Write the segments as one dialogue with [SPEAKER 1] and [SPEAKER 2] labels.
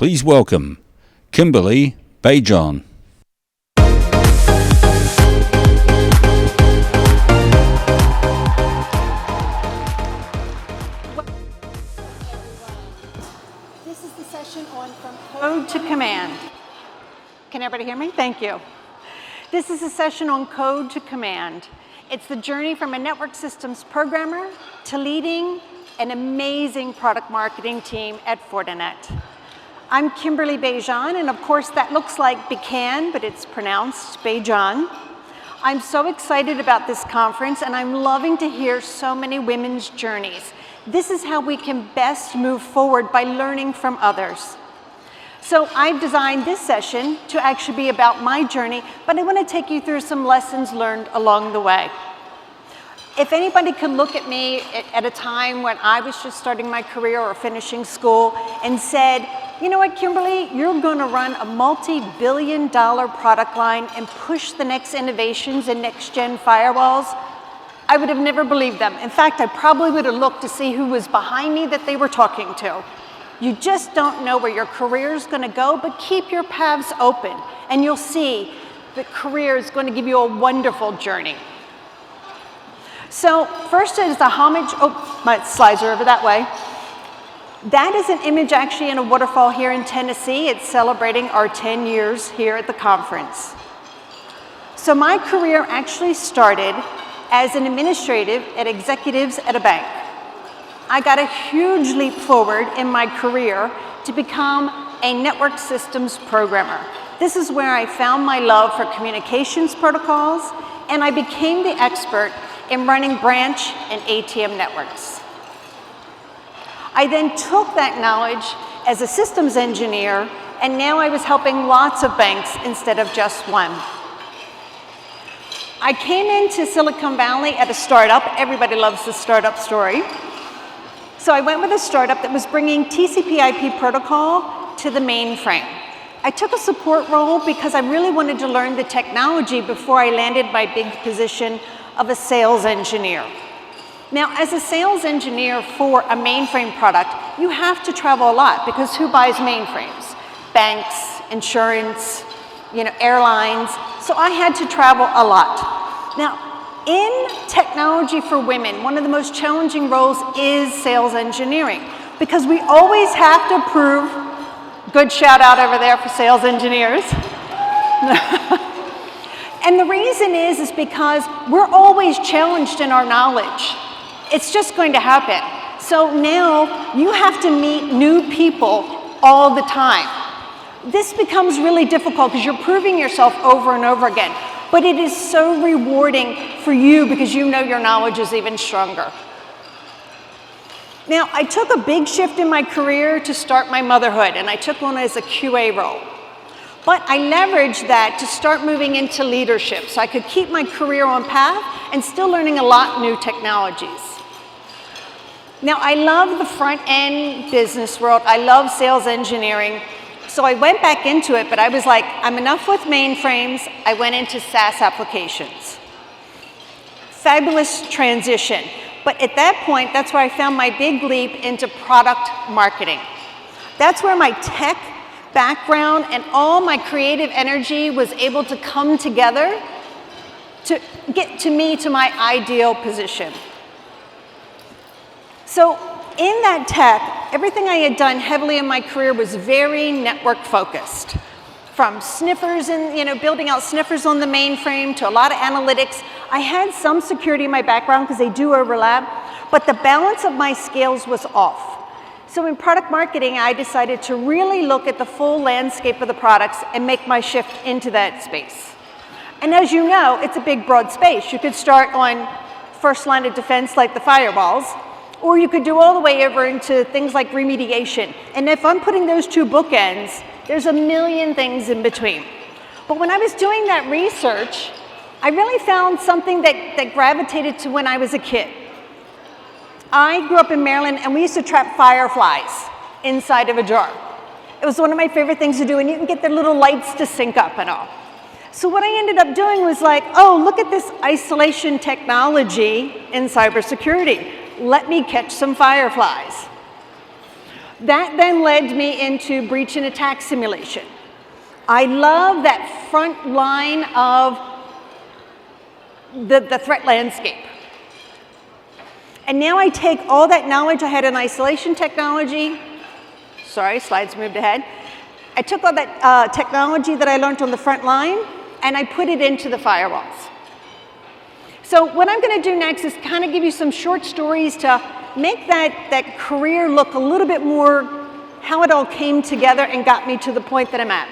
[SPEAKER 1] Please welcome Kimberly Becan.
[SPEAKER 2] This is the session on From Code to Command. Can everybody hear me? Thank you. This is a session on Code to Command. It's the journey from a network systems programmer to leading an amazing product marketing team at Fortinet. I'm Kimberly Becan, and of course that looks like Becan, but it's pronounced Becan. I'm so excited about this conference, and I'm loving to hear so many women's journeys. This is how we can best move forward, by learning from others. So I've designed this session to actually be about my journey, but I want to take you through some lessons learned along the way. If anybody could look at me at a time when I was just starting my career or finishing school and said, you know what, Kimberly, you're going to run a multi-billion-dollar product line and push the next innovations in next-gen firewalls, I would have never believed them. In fact, I probably would have looked to see who was behind me that they were talking to. You just don't know where your career is going to go, but keep your paths open, and you'll see that career is going to give you a wonderful journey. So first is a homage. Oh, my slides are over that way. That is an image actually in a waterfall here in Tennessee. It's celebrating our 10 years here at the conference. So my career actually started as an administrative at executives at a bank. I got a huge leap forward in my career to become a network systems programmer. This is where I found my love for communications protocols, and I became the expert in running branch and ATM networks. I then took that knowledge as a systems engineer, and now I was helping lots of banks instead of just one. I came into Silicon Valley at a startup. Everybody loves the startup story. So I went with a startup that was bringing TCP/IP protocol to the mainframe. I took a support role because I really wanted to learn the technology before I landed my big position of a sales engineer. Now, as a sales engineer for a mainframe product, you have to travel a lot, because who buys mainframes? Banks, insurance, airlines. So I had to travel a lot. Now, in technology for women, one of the most challenging roles is sales engineering, because we always have to prove, good shout out over there for sales engineers. And the reason is because we're always challenged in our knowledge. It's just going to happen. So now you have to meet new people all the time. This becomes really difficult because you're proving yourself over and over again. But it is so rewarding for you because you know your knowledge is even stronger. Now, I took a big shift in my career to start my motherhood, and I took one as a QA role. But I leveraged that to start moving into leadership, so I could keep my career on path and still learning a lot new technologies. Now, I love the front-end business world. I love sales engineering. So I went back into it, but I was like, I'm enough with mainframes. I went into SaaS applications. Fabulous transition. But at that point, that's where I found my big leap into product marketing. That's where my tech background and all my creative energy was able to come together to get to my ideal position. So in that tech, everything I had done heavily in my career was very network focused. From sniffers and building out sniffers on the mainframe to a lot of analytics. I had some security in my background because they do overlap, but the balance of my scales was off. So in product marketing, I decided to really look at the full landscape of the products and make my shift into that space. And as you know, it's a big, broad space. You could start on first line of defense like the firewalls, or you could do all the way over into things like remediation. And if I'm putting those two bookends, there's a million things in between. But when I was doing that research, I really found something that gravitated to when I was a kid. I grew up in Maryland, and we used to trap fireflies inside of a jar. It was one of my favorite things to do, and you can get their little lights to sync up and all. So what I ended up doing was like, oh, look at this isolation technology in cybersecurity. Let me catch some fireflies. That then led me into breach and attack simulation. I love that front line of the threat landscape. And now I take all that knowledge I had in isolation technology. Sorry, slides moved ahead. I took all that technology that I learned on the front line, and I put it into the firewalls. So what I'm going to do next is kind of give you some short stories to make that career look a little bit more how it all came together and got me to the point that I'm at.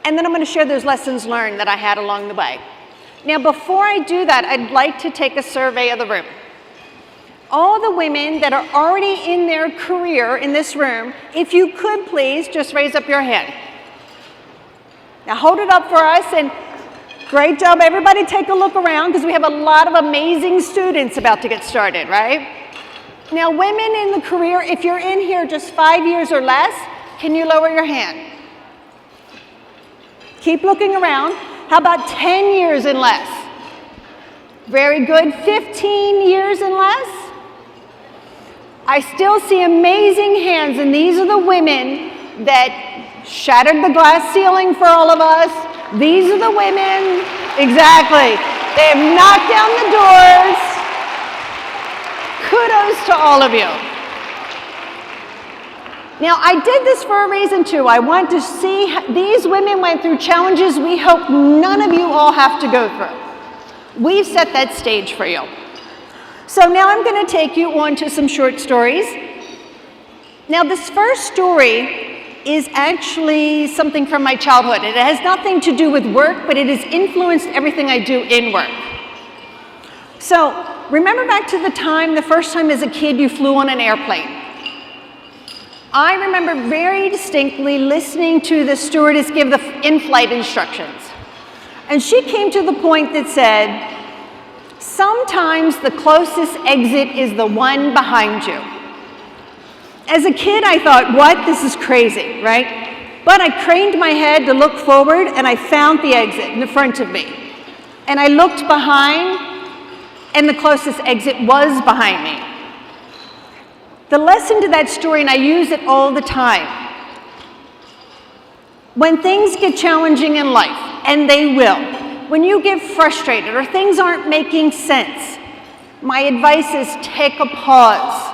[SPEAKER 2] And then I'm going to share those lessons learned that I had along the way. Now, before I do that, I'd like to take a survey of the room. All the women that are already in their career in this room, if you could please just raise up your hand. Now hold it up for us, and great job. Everybody take a look around because we have a lot of amazing students about to get started, right? Now women in the career, if you're in here just 5 years or less, can you lower your hand? Keep looking around. How about 10 years and less? Very good. 15 years and less? I still see amazing hands, and these are the women that shattered the glass ceiling for all of us. These are the women, exactly. They have knocked down the doors. Kudos to all of you. Now, I did this for a reason too. I want to see these women went through challenges we hope none of you all have to go through. We've set that stage for you. So now I'm going to take you on to some short stories. Now, this first story is actually something from my childhood. It has nothing to do with work, but it has influenced everything I do in work. So, remember back to the first time as a kid you flew on an airplane. I remember very distinctly listening to the stewardess give the in-flight instructions. And she came to the point that said, sometimes the closest exit is the one behind you. As a kid, I thought, what? This is crazy, right? But I craned my head to look forward, and I found the exit in front of me. And I looked behind, and the closest exit was behind me. The lesson to that story, and I use it all the time, when things get challenging in life, and they will, when you get frustrated or things aren't making sense, my advice is take a pause.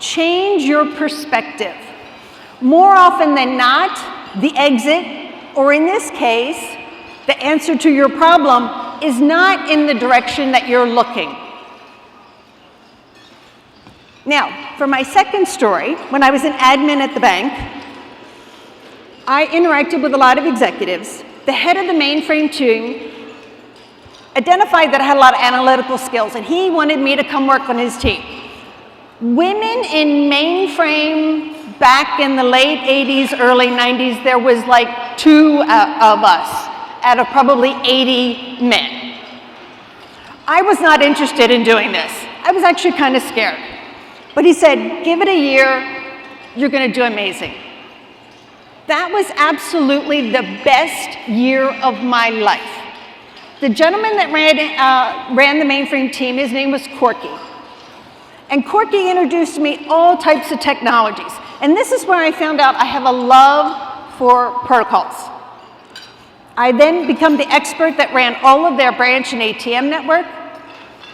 [SPEAKER 2] Change your perspective. More often than not, the exit, or in this case, the answer to your problem, is not in the direction that you're looking. Now, for my second story, when I was an admin at the bank, I interacted with a lot of executives. The head of the mainframe team identified that I had a lot of analytical skills, and he wanted me to come work on his team. Women in mainframe back in the late 80s, early 90s, there was like 2 of us out of probably 80 men. I was not interested in doing this. I was actually kind of scared. But he said, give it a year, you're going to do amazing. That was absolutely the best year of my life. The gentleman that ran the mainframe team, his name was Corky. And Corky introduced me all types of technologies. And this is where I found out I have a love for protocols. I then become the expert that ran all of their branch and ATM network.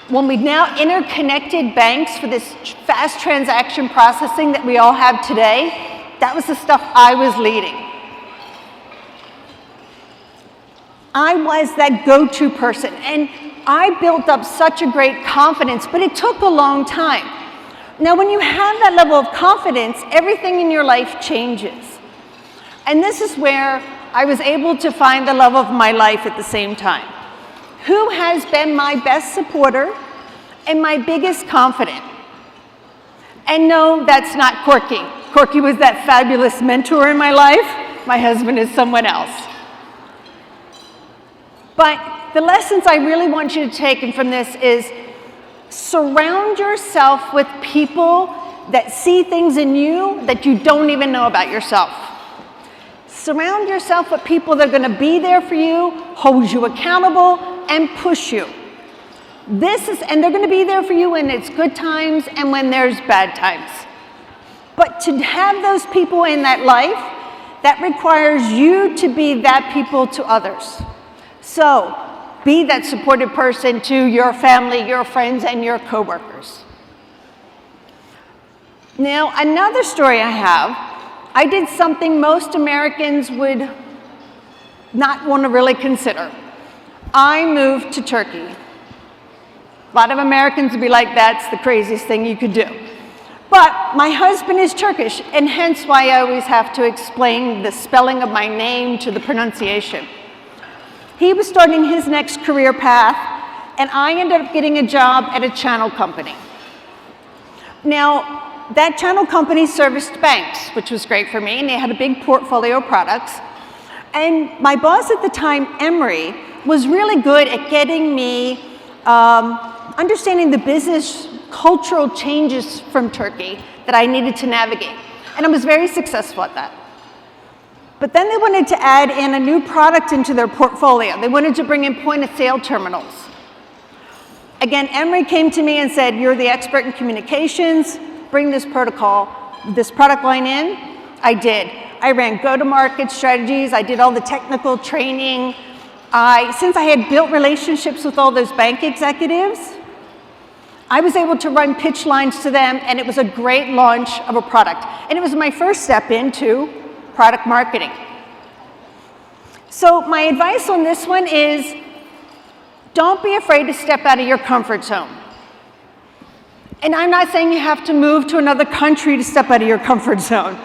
[SPEAKER 2] When we now interconnected banks for this fast transaction processing that we all have today, that was the stuff I was leading. I was that go-to person, and I built up such a great confidence, but it took a long time. Now, when you have that level of confidence, everything in your life changes. And this is where I was able to find the love of my life at the same time. Who has been my best supporter and my biggest confidant? And no, that's not Corky. Corky was that fabulous mentor in my life. My husband is someone else. But the lessons I really want you to take from this is surround yourself with people that see things in you that you don't even know about yourself. Surround yourself with people that are going to be there for you, hold you accountable, and push you. And they're going to be there for you when it's good times and when there's bad times. But to have those people in that life, that requires you to be that people to others. So be that supportive person to your family, your friends, and your coworkers. Now, another story I have, I did something most Americans would not want to really consider. I moved to Turkey. A lot of Americans would be like, that's the craziest thing you could do. But my husband is Turkish, and hence why I always have to explain the spelling of my name to the pronunciation. He was starting his next career path, and I ended up getting a job at a channel company. Now, that channel company serviced banks, which was great for me, and they had a big portfolio of products. And my boss at the time, Emery, was really good at getting me understanding the business cultural changes from Turkey that I needed to navigate. And I was very successful at that. But then they wanted to add in a new product into their portfolio. They wanted to bring in point-of-sale terminals. Again, Emery came to me and said, you're the expert in communications, bring this protocol, this product line in. I did. I ran go-to-market strategies. I did all the technical training. Since I had built relationships with all those bank executives, I was able to run pitch lines to them, and it was a great launch of a product. And it was my first step into product marketing. So my advice on this one is, don't be afraid to step out of your comfort zone. And I'm not saying you have to move to another country to step out of your comfort zone.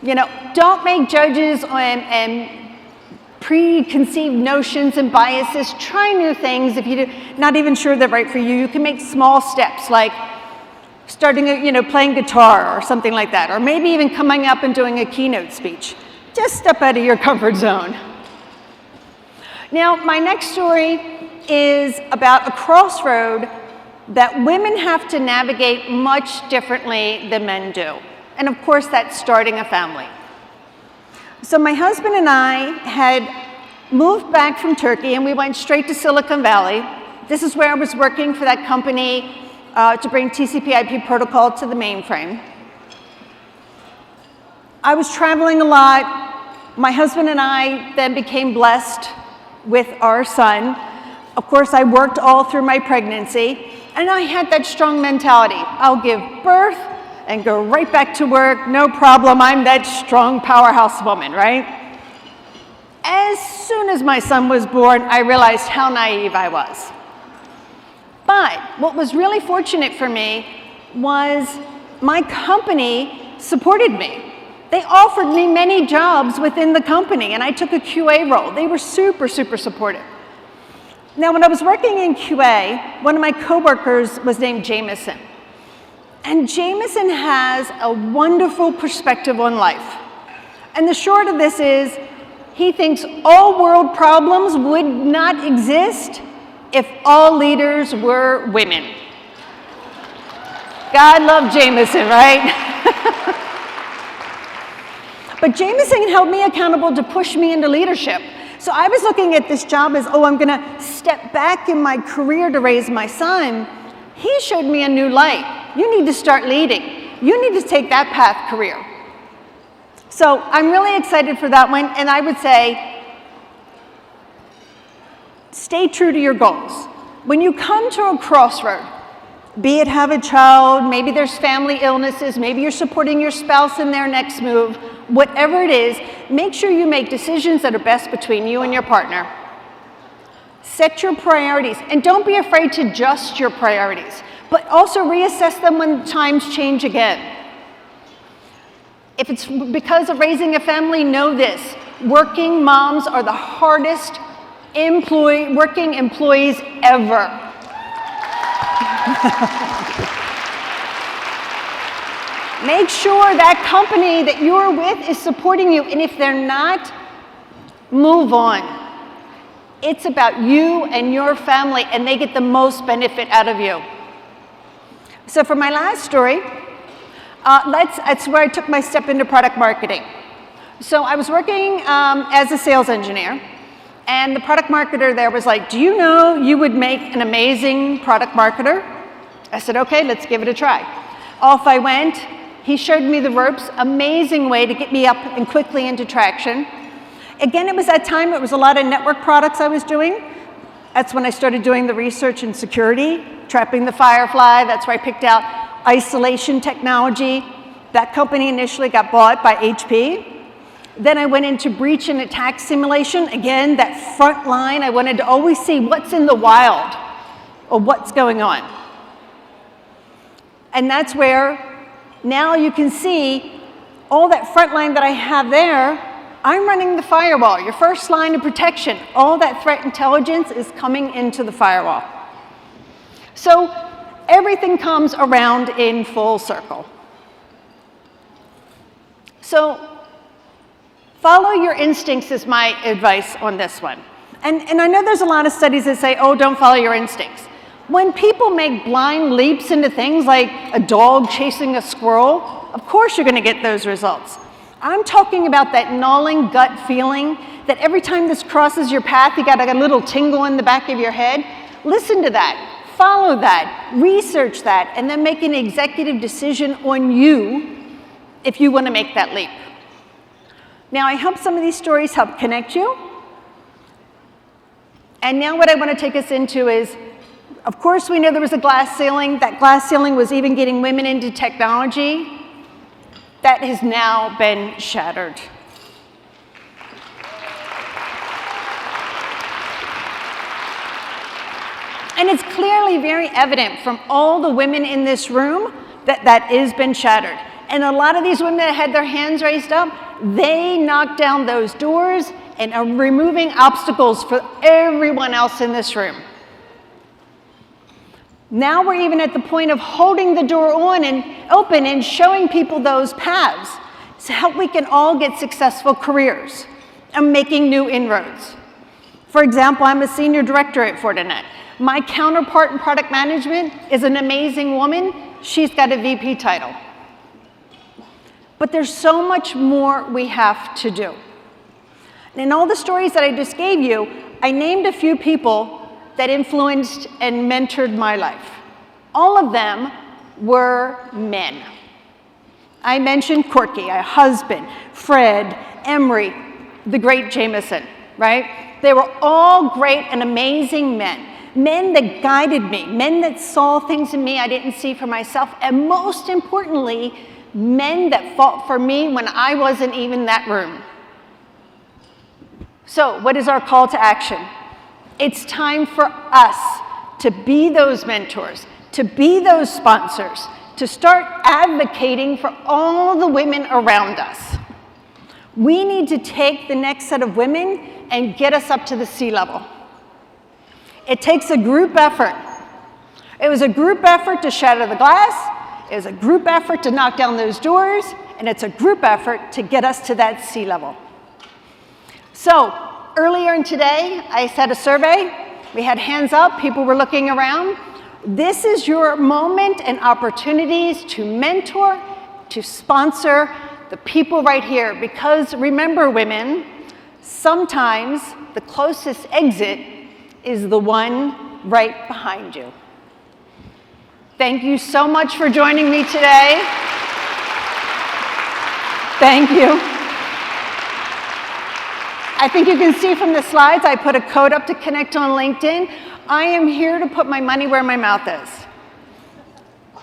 [SPEAKER 2] You know, don't make judges and preconceived notions and biases. Try new things. If you're not even sure they're right for you, you can make small steps like starting, playing guitar or something like that, or maybe even coming up and doing a keynote speech. Just step out of your comfort zone. Now, my next story is about a crossroad that women have to navigate much differently than men do. And of course, that's starting a family. So my husband and I had moved back from Turkey, and we went straight to Silicon Valley. This is where I was working for that company to bring TCP/IP protocol to the mainframe. I was traveling a lot. My husband and I then became blessed with our son. Of course, I worked all through my pregnancy, and I had that strong mentality. I'll give birth and go right back to work, no problem. I'm that strong powerhouse woman, right? As soon as my son was born, I realized how naive I was. But what was really fortunate for me was my company supported me. They offered me many jobs within the company, and I took a QA role. They were super, super supportive. Now, when I was working in QA, one of my coworkers was named Jameson. And Jameson has a wonderful perspective on life. And the short of this is, he thinks all world problems would not exist if all leaders were women. God love Jameson, right? But Jameson held me accountable to push me into leadership. So I was looking at this job as, I'm going to step back in my career to raise my son. He showed me a new light. You need to start leading. You need to take that path career. So I'm really excited for that one, and I would say, stay true to your goals. When you come to a crossroad, be it have a child, maybe there's family illnesses, maybe you're supporting your spouse in their next move, whatever it is, make sure you make decisions that are best between you and your partner. Set your priorities, and don't be afraid to adjust your priorities, but also reassess them when times change again. If it's because of raising a family, know this: working moms are the hardest working employees ever. Make sure that company that you're with is supporting you, and if they're not, move on. It's about you and your family, and they get the most benefit out of you. So for my last story, that's where I took my step into product marketing. So I was working as a sales engineer, and the product marketer there was like, do you know you would make an amazing product marketer? I said, okay, let's give it a try. Off I went, He showed me the ropes, amazing way to get me up and quickly into traction. Again, it was that time, it was a lot of network products I was doing. That's when I started doing the research in security, trapping the Firefly. That's where I picked out isolation technology. That company initially got bought by HP. Then I went into breach and attack simulation. Again, that front line, I wanted to always see what's in the wild or what's going on. And that's where now you can see all that front line that I have there. I'm running the firewall, your first line of protection. All that threat intelligence is coming into the firewall. So everything comes around in full circle. So follow your instincts is my advice on this one. And I know there's a lot of studies that say, oh, don't follow your instincts. When people make blind leaps into things like a dog chasing a squirrel, of course you're going to get those results. I'm talking about that gnawing gut feeling that every time this crosses your path, you got a little tingle in the back of your head. Listen to that, follow that, research that, and then make an executive decision on you if you want to make that leap. Now, I hope some of these stories help connect you. And now what I want to take us into is, of course, we know there was a glass ceiling. That glass ceiling was even getting women into technology. That has now been shattered. And it's clearly very evident from all the women in this room that that has been shattered. And a lot of these women that had their hands raised up, they knocked down those doors and are removing obstacles for everyone else in this room. Now we're even at the point of holding the door on and open and showing people those paths so how we can all get successful careers and making new inroads. For example, I'm a senior director at Fortinet. My counterpart in product management is an amazing woman. She's got a VP title. But there's so much more we have to do. And in all the stories that I just gave you, I named a few people that influenced and mentored my life. All of them were men. I mentioned Corky, a husband, Fred, Emery, the great Jameson, right? They were all great and amazing men. Men that guided me, men that saw things in me I didn't see for myself, and most importantly, men that fought for me when I wasn't even in that room. So, what is our call to action? It's time for us to be those mentors, to be those sponsors, to start advocating for all the women around us. We need to take the next set of women and get us up to the C-level. It takes a group effort. It was a group effort to shatter the glass. It was a group effort to knock down those doors. And it's a group effort to get us to that C-level. So, earlier in today, I had a survey. We had hands up. People were looking around. This is your moment and opportunities to mentor, to sponsor the people right here. Because remember, women, sometimes the closest exit is the one right behind you. Thank you so much for joining me today. Thank you. I think you can see from the slides, I put a code up to connect on LinkedIn. I am here to put my money where my mouth is.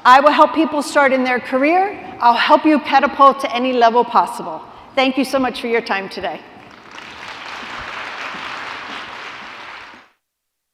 [SPEAKER 2] I will help people start in their career. I'll help you catapult to any level possible. Thank you so much for your time today.